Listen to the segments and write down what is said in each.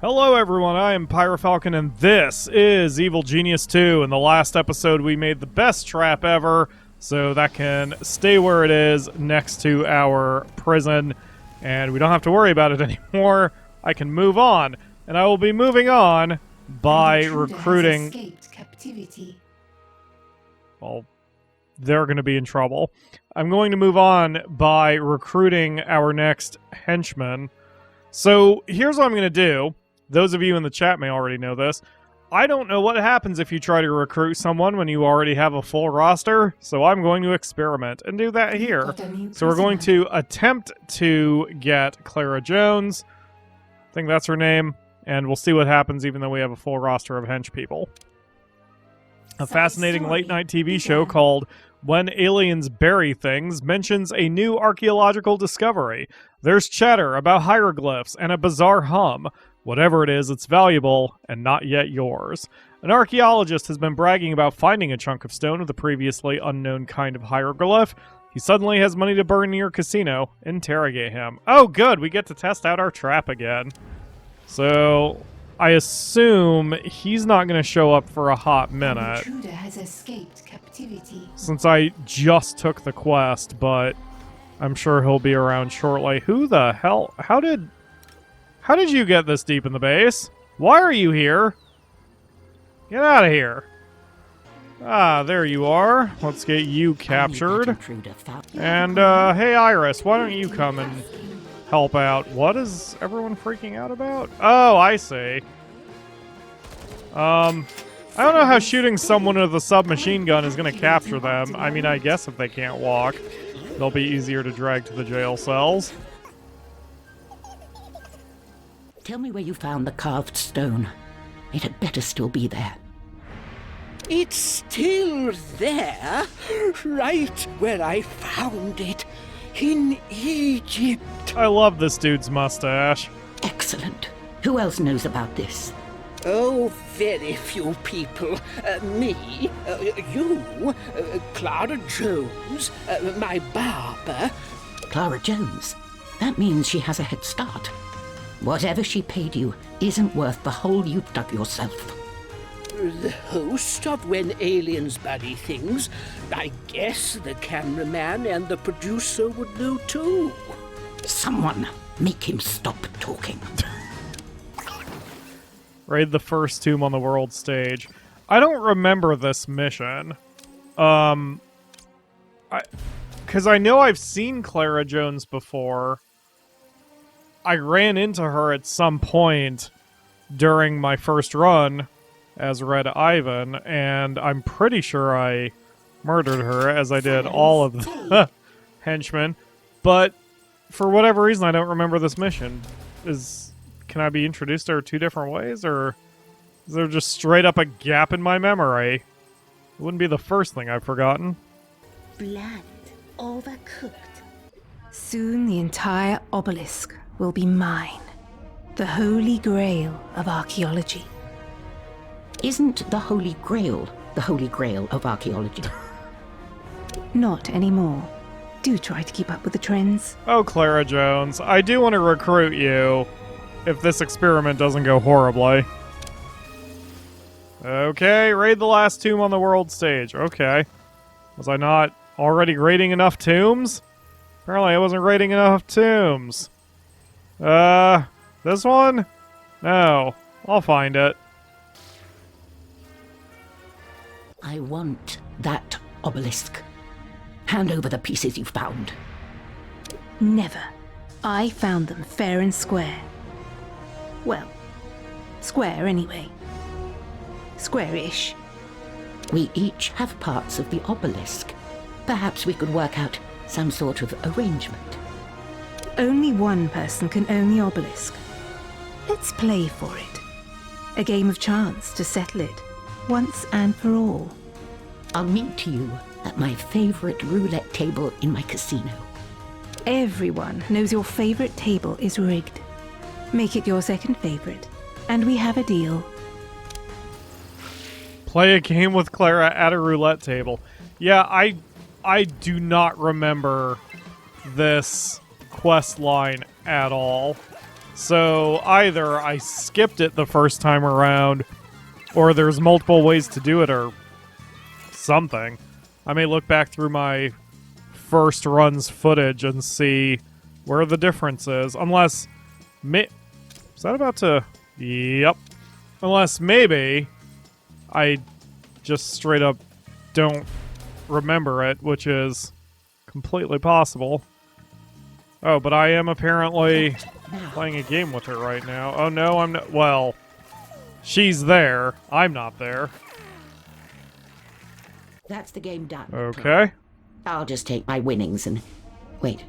Hello everyone, I am PyroFalkon and this is Evil Genius 2. In the last episode we made the best trap ever, so that can stay where it is next to our prison, and we don't have to worry about it anymore. I can move on, and I will be moving on by recruiting... Escaped captivity. Well, they're going to be in trouble. I'm going to move on by recruiting our next henchmen. So here's what I'm going to do. Those of you in the chat may already know this. I don't know what happens if you try to recruit someone when you already have a full roster, so I'm going to experiment and do that here. So we're going to attempt to get Clara Jones. I think that's her name. And we'll see what happens even though we have a full roster of hench people. A fascinating late-night TV show called When Aliens Bury Things mentions a new archaeological discovery. There's chatter about hieroglyphs and a bizarre hum. Whatever it is, it's valuable and not yet yours. An archaeologist has been bragging about finding a chunk of stone with a previously unknown kind of hieroglyph. He suddenly has money to burn near a casino. Interrogate him. Oh, good. We get to test out our trap again. So I assume he's not going to show up for a hot minute. The intruder has escaped captivity. Since I just took the quest, but I'm sure he'll be around shortly. Who the hell? How did you get this deep in the base? Why are you here? Get out of here. Ah, there you are. Let's get you captured. And, hey Iris, why don't you come and help out? What is everyone freaking out about? Oh, I see. I don't know how shooting someone with a submachine gun is going to capture them. I mean, I guess if they can't walk, they'll be easier to drag to the jail cells. Tell me where you found the carved stone. It had better still be there. It's still there, right where I found it, in Egypt. I love this dude's mustache. Excellent. Who else knows about this? Oh, very few people. Me, you, Clara Jones, my barber. Clara Jones. That means she has a head start. Whatever she paid you isn't worth the hole you've dug yourself. The host of When Aliens Bury Things. I guess the cameraman and the producer would know too. Someone make him stop talking. Raid the first tomb on the world stage. I don't remember this mission. Because I know I've seen Clara Jones before. I ran into her at some point during my first run as Red Ivan, and I'm pretty sure I murdered her, as I did all of the henchmen. But for whatever reason, I don't remember this mission. Can I be introduced to her two different ways, or is there just straight up a gap in my memory? It wouldn't be the first thing I've forgotten. Bland, overcooked. Soon the entire obelisk will be mine. The holy grail of archaeology. Isn't the Holy Grail the Holy Grail of archaeology? Not anymore. Do try to keep up with the trends. Oh, Clara Jones, I do want to recruit you if this experiment doesn't go horribly. Okay, raid the last tomb on the world stage. Okay. Was I not already raiding enough tombs? Apparently I wasn't raiding enough tombs. This one? No. I'll find it. I want that obelisk. Hand over the pieces you found. Never. I found them fair and square. Well, square anyway. Square-ish. We each have parts of the obelisk. Perhaps we could work out some sort of arrangement. Only one person can own the obelisk. Let's play for it. A game of chance to settle it, once and for all. I'll meet you at my favorite roulette table in my casino. Everyone knows your favorite table is rigged. Make it your second favorite, and we have a deal. Play a game with Clara at a roulette table. Yeah, I do not remember this quest line at all. So either I skipped it the first time around, or there's multiple ways to do it, or something. I may look back through my first run's footage and see where the difference is. Unless... Is that about to... Yep. Unless maybe I just straight up don't remember it, which is completely possible. Oh, but I am apparently playing a game with her right now. Oh no, I'm not. Well, she's there. I'm not there. That's the game done. Okay. I'll just take my winnings and... Wait.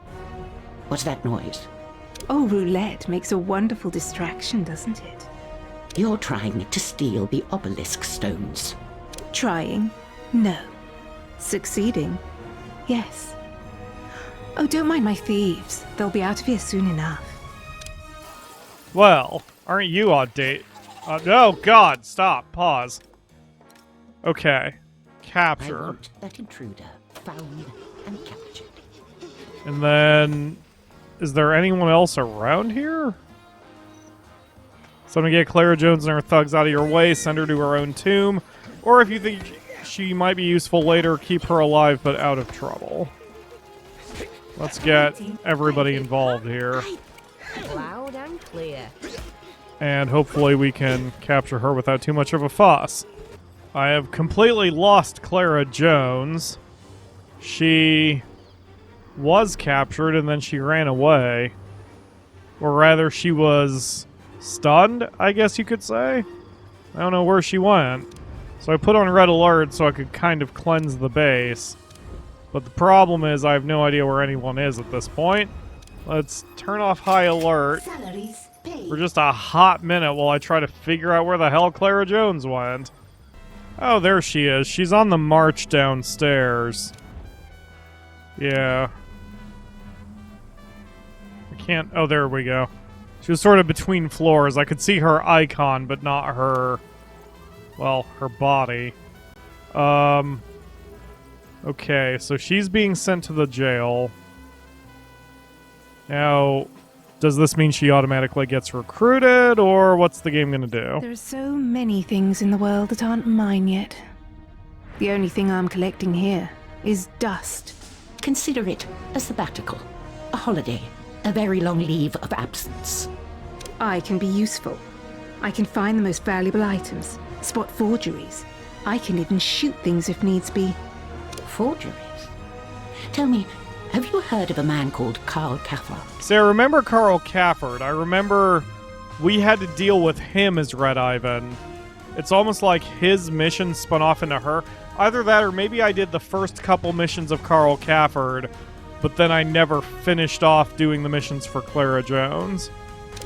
What's that noise? Oh, roulette makes a wonderful distraction, doesn't it? You're trying to steal the obelisk stones. Trying? No. Succeeding? Yes. Oh, don't mind my thieves. They'll be out of here soon enough. Well, aren't you on date? Oh god, stop. Pause. Okay. I Capture. want that intruder found and captured. And then... Is there anyone else around here? So I'm gonna get Clara Jones and her thugs out of your way, send her to her own tomb, or if you think she might be useful later, keep her alive but out of trouble. Let's get everybody involved here. Loud and clear. And hopefully we can capture her without too much of a fuss. I have completely lost Clara Jones. She was captured and then she ran away. Or rather, she was stunned, I guess you could say. I don't know where she went. So I put on red alert so I could kind of cleanse the base. But the problem is I have no idea where anyone is at this point. Let's turn off high alert for just a hot minute while I try to figure out where the hell Clara Jones went. Oh, there she is. She's on the march downstairs. Yeah. I can't... Oh, there we go. She was sort of between floors. I could see her icon, but not her... Well, her body. Okay, so she's being sent to the jail. Now, does this mean she automatically gets recruited, or what's the game gonna do? There are so many things in the world that aren't mine yet. The only thing I'm collecting here is dust. Consider it a sabbatical, a holiday, a very long leave of absence. I can be useful. I can find the most valuable items, spot forgeries. I can even shoot things if needs be. Forgeries? Tell me, have you heard of a man called Carl Caffard? See, I remember Carl Caffard. I remember we had to deal with him as Red Ivan. It's almost like his mission spun off into her. Either that or maybe I did the first couple missions of Carl Caffard, but then I never finished off doing the missions for Clara Jones.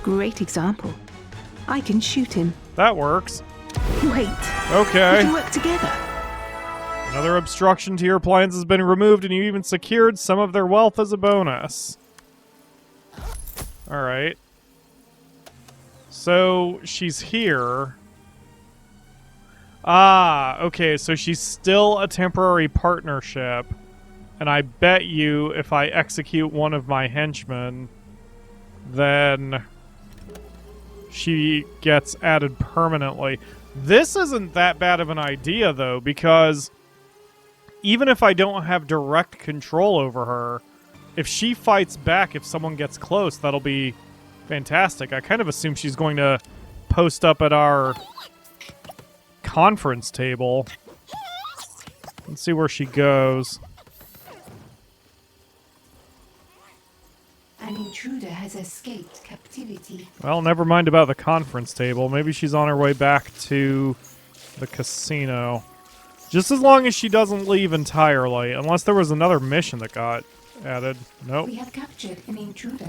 Great example. I can shoot him. That works. Wait. Okay. We can work together. Another obstruction to your plans has been removed, and you even secured some of their wealth as a bonus. Alright. So, she's here. Ah, okay, so she's still a temporary partnership. And I bet you if I execute one of my henchmen, then she gets added permanently. This isn't that bad of an idea, though, because even if I don't have direct control over her, if she fights back if someone gets close, that'll be fantastic. I kind of assume she's going to post up at our conference table. Let's see where she goes. An intruder has escaped captivity. Well, never mind about the conference table. Maybe she's on her way back to the casino. Just as long as she doesn't leave entirely. Unless there was another mission that got added. Nope. We have captured an intruder.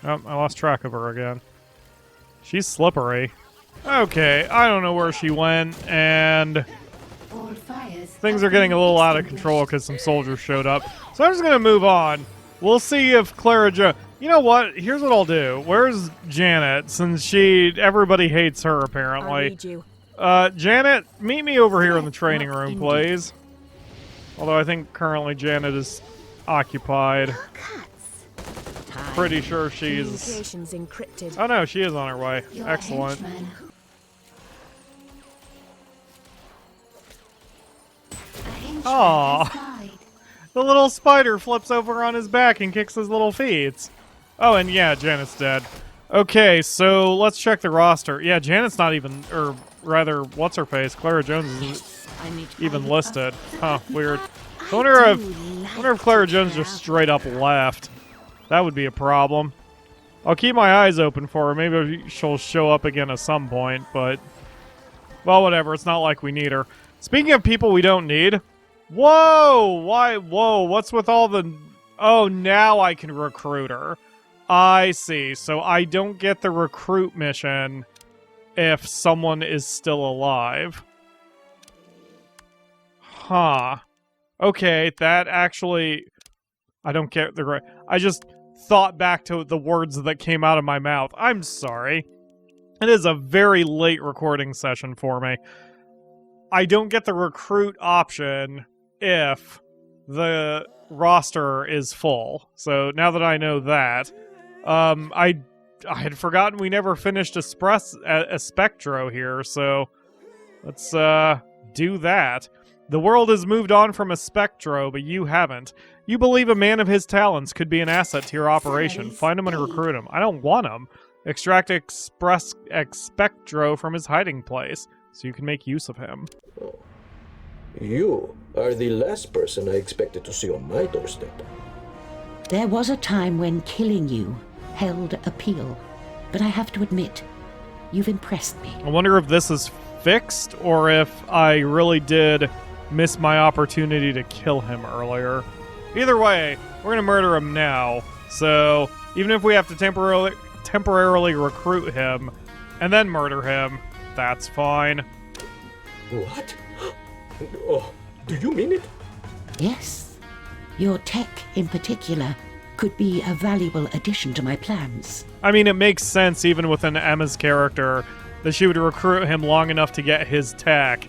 Oh, I lost track of her again. She's slippery. Okay, I don't know where she went, and All fires things are getting a little out of control because some soldiers showed up. So I'm just going to move on. We'll see if Clara Jo... You know what? Here's what I'll do. Where's Janet? Since everybody hates her, I apparently. need you. Janet, meet me over here in the training room, please. Although I think currently Janet is occupied. pretty sure she's... Communications encrypted. Oh no, she is on her way. You're a Excellent. henchman. A henchman Aw. has died. The little spider flips over on his back and kicks his little feet. Oh, and yeah, Janet's dead. Okay, so let's check the roster. Yeah, Janet's not even, or rather, what's her face? Clara Jones isn't I need even listed. Huh, weird. I wonder if Clara Jones just straight up left. That would be a problem. I'll keep my eyes open for her. Maybe she'll show up again at some point, but... Well, whatever. It's not like we need her. Speaking of people we don't need... Whoa! Why? Whoa, what's with all the... Oh, now I can recruit her. I see. So I don't get the recruit mission if someone is still alive. Huh. Okay, that actually... I don't get the right... I just thought back to the words that came out of my mouth. I'm sorry. It is a very late recording session for me. I don't get the recruit option if the roster is full. So now that I know that, I had forgotten we never finished Espectro here, so let's do that. The world has moved on from Espectro, but you haven't. You believe a man of his talents could be an asset to your operation. Find him and recruit him. I don't want him. Extract Espectro from his hiding place, so you can make use of him. You are the last person I expected to see on my doorstep. There was a time when killing you held appeal, but I have to admit, you've impressed me. I wonder if this is fixed, or if I really did miss my opportunity to kill him earlier. Either way, we're gonna murder him now, so even if we have to temporarily recruit him and then murder him, that's fine. What? Oh, do you mean it? Yes. Your tech, in particular, could be a valuable addition to my plans. I mean, it makes sense even within Emma's character that she would recruit him long enough to get his tech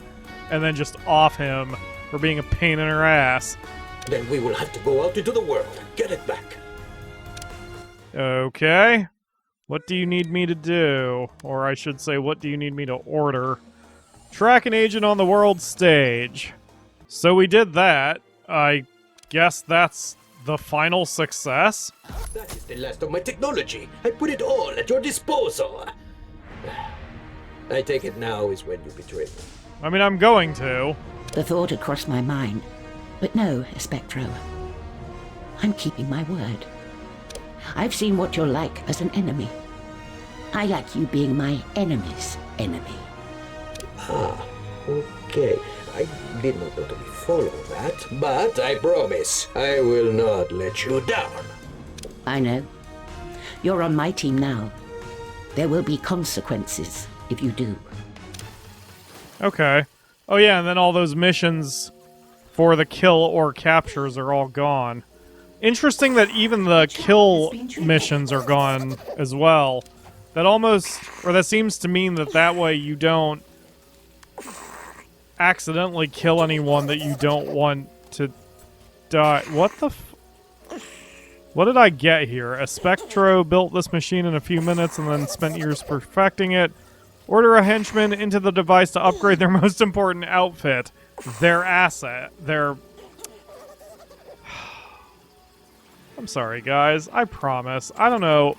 and then just off him for being a pain in her ass. Then we will have to go out into the world and get it back. Okay. What do you need me to do? Or I should say, what do you need me to order? Track an agent on the world stage. So we did that. I guess that's the final success? That is the last of my technology. I put it all at your disposal. I take it now is when you betray me. I mean, I'm going to. The thought had crossed my mind. But no, Espectro. I'm keeping my word. I've seen what you're like as an enemy. I like you being my enemy's enemy. Ah, okay. I did not totally follow that, but I promise I will not let you down. I know. You're on my team now. There will be consequences if you do. Okay. Oh yeah, and then all those missions for the kill or captures are all gone. Interesting that even the kill missions are gone as well. That almost, or that seems to mean that way you don't accidentally kill anyone that you don't want to die. What the what did I get here? Espectro built this machine in a few minutes and then spent years perfecting it. Order a henchman into the device to upgrade their most important outfit. Their asset. Their... I'm sorry, guys. I promise. I don't know.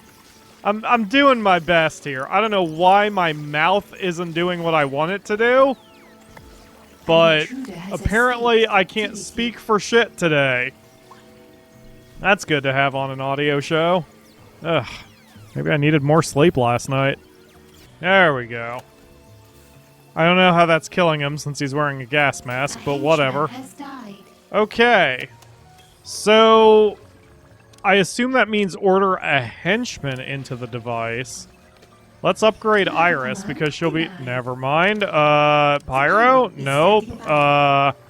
I'm doing my best here. I don't know why my mouth isn't doing what I want it to do. But apparently I can't speak for shit today. That's good to have on an audio show. Ugh. Maybe I needed more sleep last night. There we go. I don't know how that's killing him since he's wearing a gas mask, but whatever. Okay. So, I assume that means order a henchman into the device. Let's upgrade Iris because she'll be... Never mind. Pyro? Nope.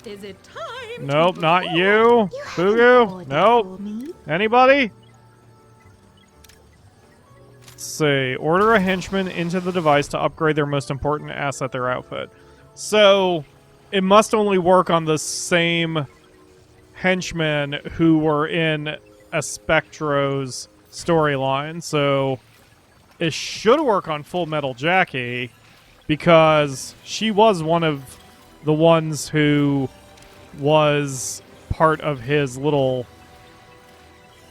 Is it time? Nope, not you. Fugu? Nope. Anybody? Let's see. Order a henchman into the device to upgrade their most important asset, their outfit. So, it must only work on the same henchmen who were in Espectro's storyline, so it should work on Full Metal Jackie because she was one of the ones who was part of his little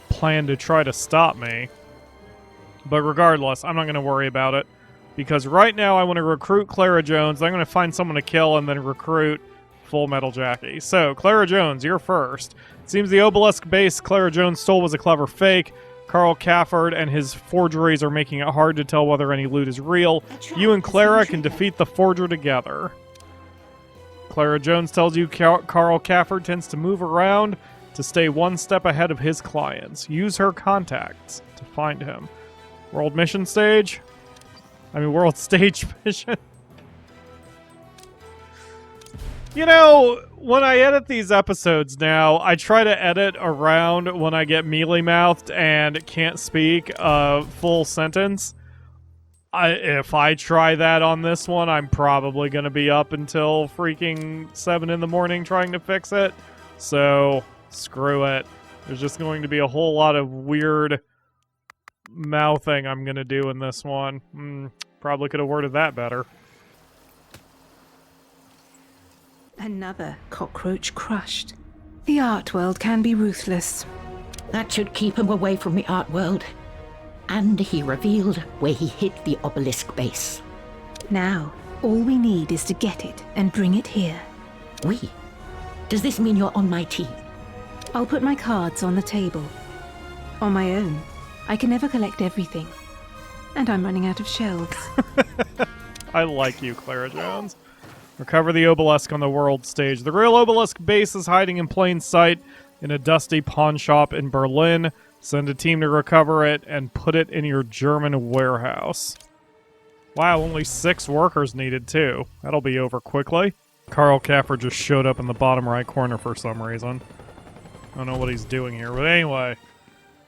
plan to try to stop me. But regardless, I'm not going to worry about it because right now I want to recruit Clara Jones. I'm going to find someone to kill and then recruit Full Metal Jackie. So, Clara Jones, you're first. It seems the obelisk base Clara Jones stole was a clever fake. Carl Cafford and his forgeries are making it hard to tell whether any loot is real. You and Clara can defeat the forger together. Clara Jones tells you Carl Cafford tends to move around to stay one step ahead of his clients. Use her contacts to find him. World stage mission. You know, when I edit these episodes now, I try to edit around when I get mealy-mouthed and can't speak a full sentence. If I try that on this one, I'm probably going to be up until freaking 7 in the morning trying to fix it. So, screw it. There's just going to be a whole lot of weird mouthing I'm going to do in this one. Probably could have worded that better. Another cockroach crushed. The art world can be ruthless. That should keep him away from the art world. And he revealed where he hid the obelisk base. Now, all we need is to get it and bring it here. We? Does this mean you're on my team? I'll put my cards on the table. On my own, I can never collect everything. And I'm running out of shelves. I like you, Clara Jones. Recover the obelisk on the world stage. The real obelisk base is hiding in plain sight in a dusty pawn shop in Berlin. Send a team to recover it and put it in your German warehouse. Wow, only 6 workers needed too. That'll be over quickly. Carl Cafford just showed up in the bottom right corner for some reason. I don't know what he's doing here, but anyway.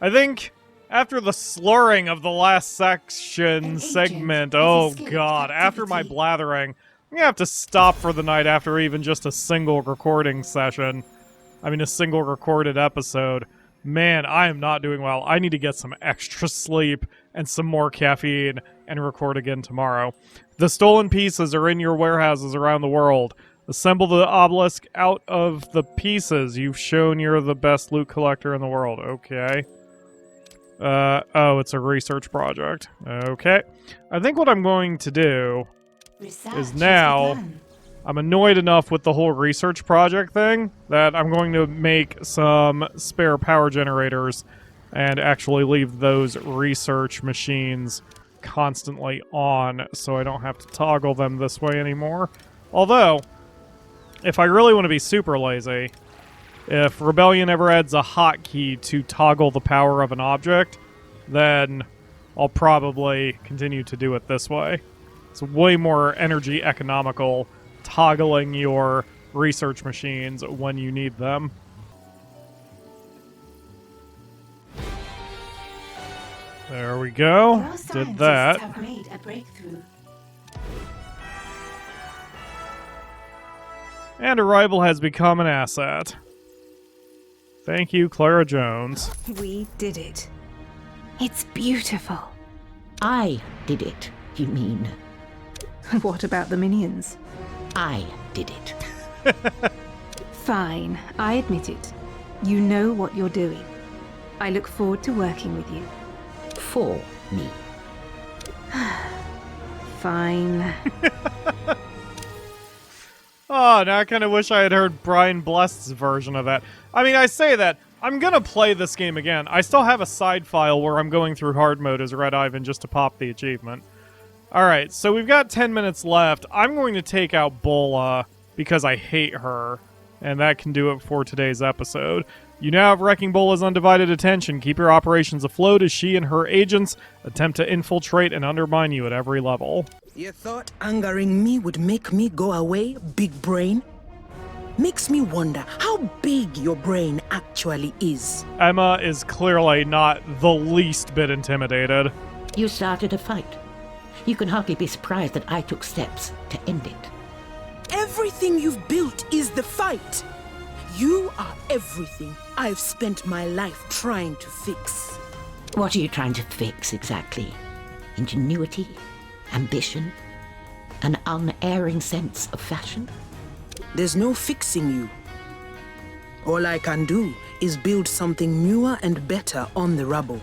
I think after the slurring of the last segment, oh god, after my blathering, I'm gonna have to stop for the night after even just a single recording session. I mean, a single recorded episode. Man, I am not doing well. I need to get some extra sleep and some more caffeine and record again tomorrow. The stolen pieces are in your warehouses around the world. Assemble the obelisk out of the pieces. You've shown you're the best loot collector in the world. Okay. Oh, it's a research project. Okay. I think what I'm going to do is now I'm annoyed enough with the whole research project thing that I'm going to make some spare power generators and actually leave those research machines constantly on so I don't have to toggle them this way anymore. Although, if I really want to be super lazy, if Rebellion ever adds a hotkey to toggle the power of an object, then I'll probably continue to do it this way. It's way more energy economical toggling your research machines when you need them. There we go. Did that. Have made a breakthrough. And Arrival has become an asset. Thank you, Clara Jones. We did it. It's beautiful. I did it, you mean? What about the minions? I did it. Fine, I admit it. You know what you're doing. I look forward to working with you. For me. Fine. Oh, now I kind of wish I had heard Brian Bless's version of that. I mean, I say that. I'm going to play this game again. I still have a side file where I'm going through hard mode as Red Ivan just to pop the achievement. Alright, so we've got 10 minutes left. I'm going to take out Bola because I hate her. And that can do it for today's episode. You now have Wrecking Bola's undivided attention. Keep your operations afloat as she and her agents attempt to infiltrate and undermine you at every level. You thought angering me would make me go away, big brain? Makes me wonder how big your brain actually is. Emma is clearly not the least bit intimidated. You started a fight. You can hardly be surprised that I took steps to end it. Everything you've built is the fight. You are everything I've spent my life trying to fix. What are you trying to fix exactly? Ingenuity? Ambition? An unerring sense of fashion? There's no fixing you. All I can do is build something newer and better on the rubble.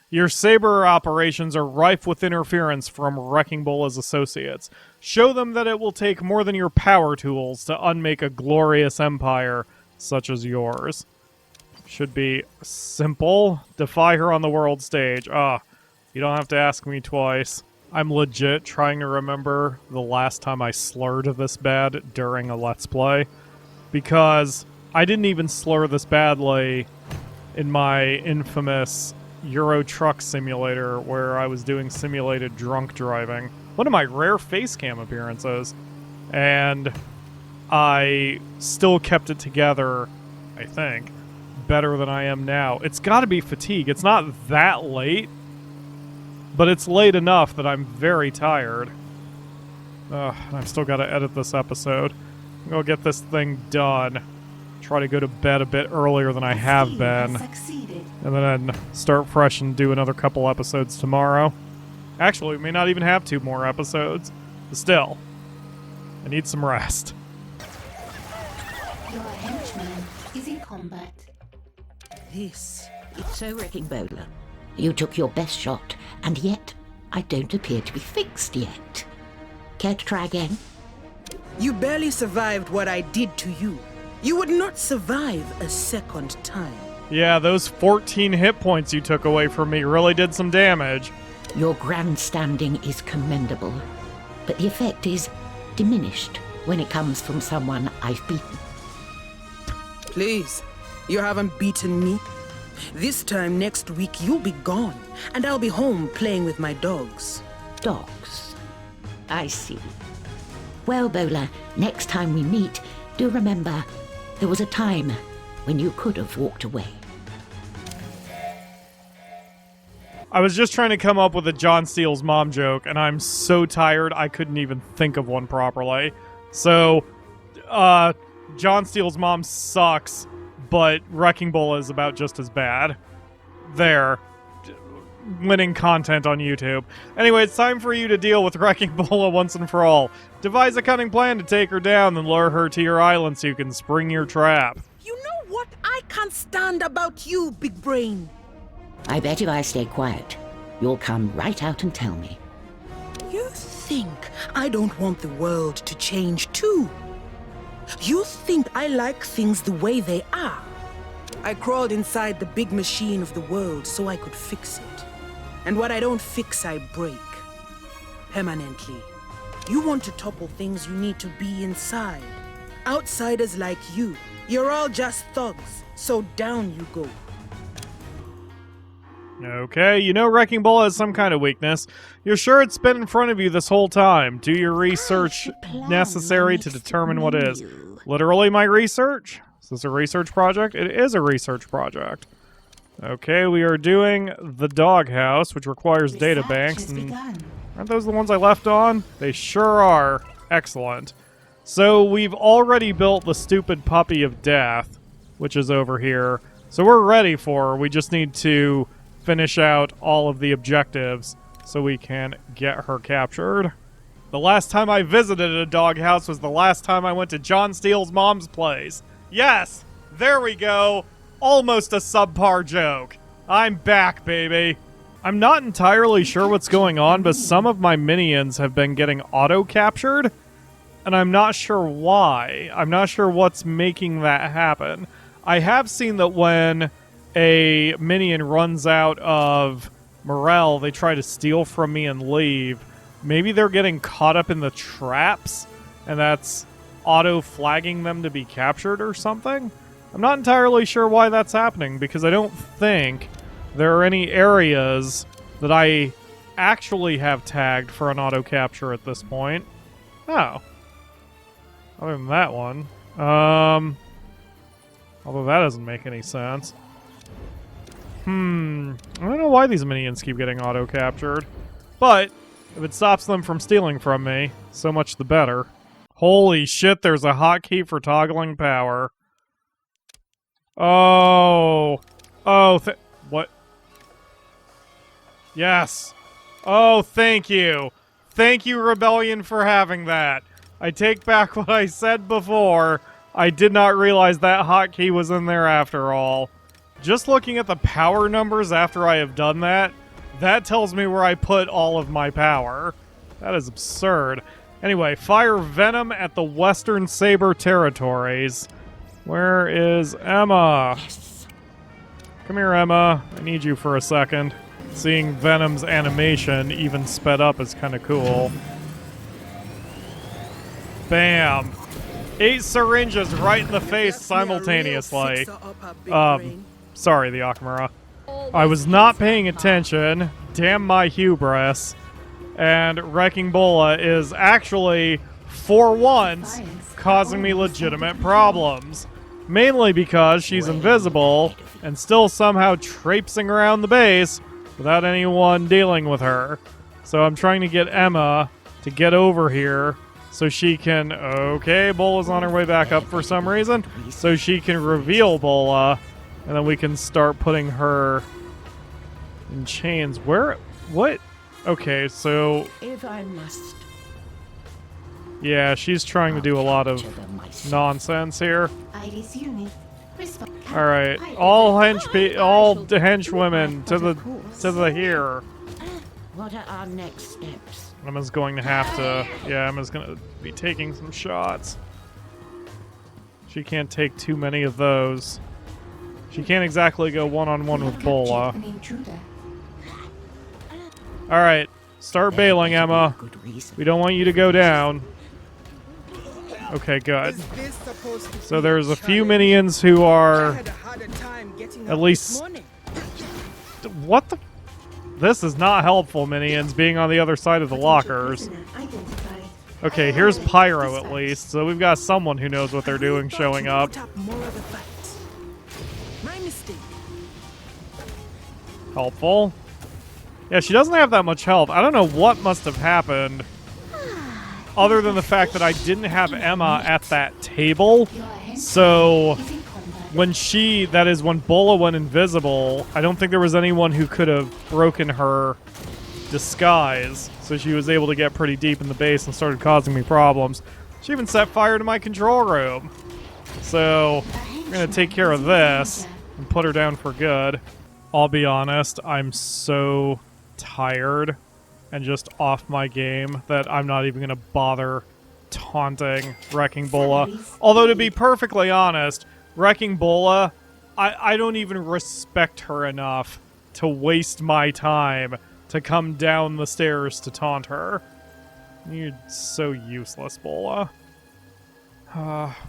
Your Saber operations are rife with interference from Wrecking Bola's associates. Show them that it will take more than your power tools to unmake a glorious empire such as yours. Should be simple. Defy her on the world stage. You don't have to ask me twice. I'm legit trying to remember the last time I slurred this bad during a Let's Play, because I didn't even slur this badly in my infamous Euro Truck Simulator where I was doing simulated drunk driving. One of my rare face cam appearances. And I still kept it together, I think, better than I am now. It's got to be fatigue. It's not that late, but it's late enough that I'm very tired. I've still got to edit this episode. I'm going to get this thing done. Try to go to bed a bit earlier than I have been. And then start fresh and do another couple episodes tomorrow. Actually, we may not even have 2 more episodes. But still, I need some rest. Your henchman is in combat. This. It's so Wrecking Bola. You took your best shot, and yet I don't appear to be fixed yet. Care to try again? You barely survived what I did to you. You would not survive a second time. Yeah, those 14 hit points you took away from me really did some damage. Your grandstanding is commendable, but the effect is diminished when it comes from someone I've beaten. Please, you haven't beaten me. This time next week you'll be gone, and I'll be home playing with my dogs. Dogs. I see. Well, Bola, next time we meet, do remember there was a time when you could have walked away. I was just trying to come up with a John Steele's mom joke, and I'm so tired I couldn't even think of one properly. So, John Steele's mom sucks, but Wrecking Bola is about just as bad. There. Winning content on YouTube. Anyway, it's time for you to deal with Wrecking Bola once and for all. Devise a cunning plan to take her down, then lure her to your island so you can spring your trap. You know what I can't stand about you, Big Brain? I bet if I stay quiet, you'll come right out and tell me. You think I don't want the world to change too? You think I like things the way they are? I crawled inside the big machine of the world so I could fix it. And what I don't fix, I break. Permanently. You want to topple things you need to be inside. Outsiders like you, you're all just thugs, so down you go. Okay, you know Wrecking Bola has some kind of weakness. You're sure it's been in front of you this whole time. Do your research necessary to determine what is. Literally my research? Is this a research project? It is a research project. Okay, we are doing the doghouse, which requires data banks. And aren't those the ones I left on? They sure are. Excellent. So we've already built the stupid puppy of death, which is over here. So we're ready for her. We just need to finish out all of the objectives so we can get her captured. The last time I visited a doghouse was the last time I went to John Steele's mom's place. Yes! There we go! Almost a subpar joke. I'm back, baby. I'm not entirely sure what's going on, but some of my minions have been getting auto-captured, and I'm not sure why. I'm not sure what's making that happen. I have seen that when a minion runs out of morale, they try to steal from me and leave. Maybe they're getting caught up in the traps, and that's auto-flagging them to be captured or something? I'm not entirely sure why that's happening, because I don't think there are any areas that I actually have tagged for an auto-capture at this point. Oh. Other than that one. Although that doesn't make any sense. I don't know why these minions keep getting auto-captured. But, if it stops them from stealing from me, so much the better. Holy shit, there's a hotkey for toggling power. Oh, Oh, what? Yes. Oh, thank you. Thank you, Rebellion, for having that. I take back what I said before. I did not realize that hotkey was in there after all. Just looking at the power numbers after I have done that, that tells me where I put all of my power. That is absurd. Anyway, fire venom at the Western Saber territories. Where is Emma? Yes. Come here, Emma. I need you for a second. Seeing Venom's animation even sped up is kind of cool. Bam! 8 syringes right in the face simultaneously. Sorry, the Akamura. I was not paying attention. Damn my hubris. And Wrecking Bola is actually, for once, causing me legitimate problems. Mainly because she's invisible and still somehow traipsing around the base without anyone dealing with her. So I'm trying to get Emma to get over here so she can... Okay, Bola's on her way back up for some reason. So she can reveal Bola, and then we can start putting her in chains. Where... What? Okay, so... If I must. Yeah, she's trying to do a lot of nonsense here. Alright, all henchwomen to the here. What are our next steps? Emma's going to have to... Yeah, Emma's going to be taking some shots. She can't take too many of those. She can't exactly go one-on-one with Bola. Alright, start bailing, Emma. We don't want you to go down. Okay, good. So there's a few minions who are... At least... What the... This is not helpful, minions, being on the other side of the lockers. Okay, here's Pyro at least, so we've got someone who knows what they're doing showing up. Helpful. Yeah, she doesn't have that much health. I don't know what must have happened, other than the fact that I didn't have Emma at that table. So when when Bola went invisible, I don't think there was anyone who could have broken her disguise. So she was able to get pretty deep in the base and started causing me problems. She even set fire to my control room. So I'm going to take care of this and put her down for good. I'll be honest, I'm so tired and just off my game that I'm not even going to bother taunting Wrecking Bola. Although, to be perfectly honest, Wrecking Bola, I don't even respect her enough to waste my time to come down the stairs to taunt her. You're so useless, Bola.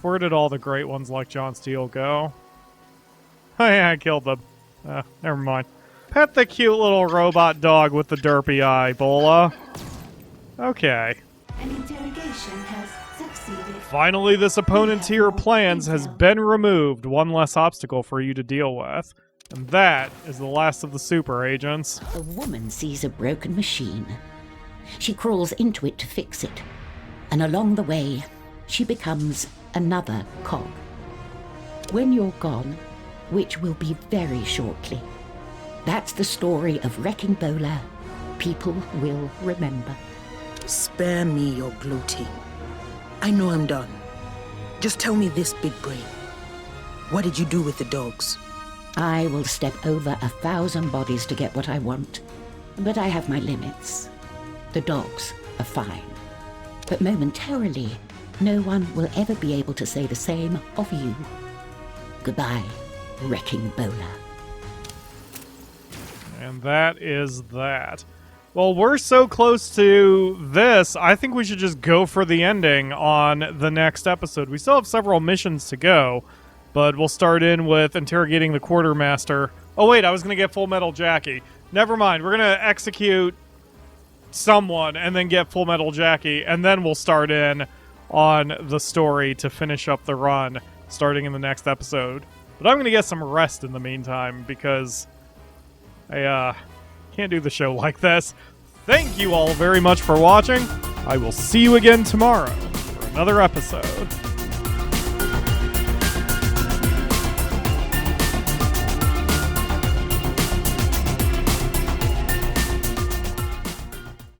Where did all the great ones like John Steele go? Oh yeah, I killed them. Never mind. Pet the cute little robot dog with the derpy eye, Bola. Okay. An interrogation has succeeded. Finally, this opponent to your plans has been removed. One less obstacle for you to deal with. And that is the last of the super agents. A woman sees a broken machine. She crawls into it to fix it. And along the way, she becomes another cog. When you're gone, which will be very shortly, that's the story of Wrecking Bola. People will remember. Spare me your gloating. I know I'm done. Just tell me this, Big Brain. What did you do with the dogs? I will step over 1,000 bodies to get what I want. But I have my limits. The dogs are fine. But momentarily, no one will ever be able to say the same of you. Goodbye, Wrecking Bola. And that is that. Well, we're so close to this, I think we should just go for the ending on the next episode. We still have several missions to go, but we'll start in with interrogating the quartermaster. Oh wait, I was going to get Full Metal Jackie. Never mind, we're going to execute someone and then get Full Metal Jackie, and then we'll start in on the story to finish up the run, starting in the next episode. But I'm going to get some rest in the meantime, because I can't do the show like this. Thank you all very much for watching. I will see you again tomorrow for another episode.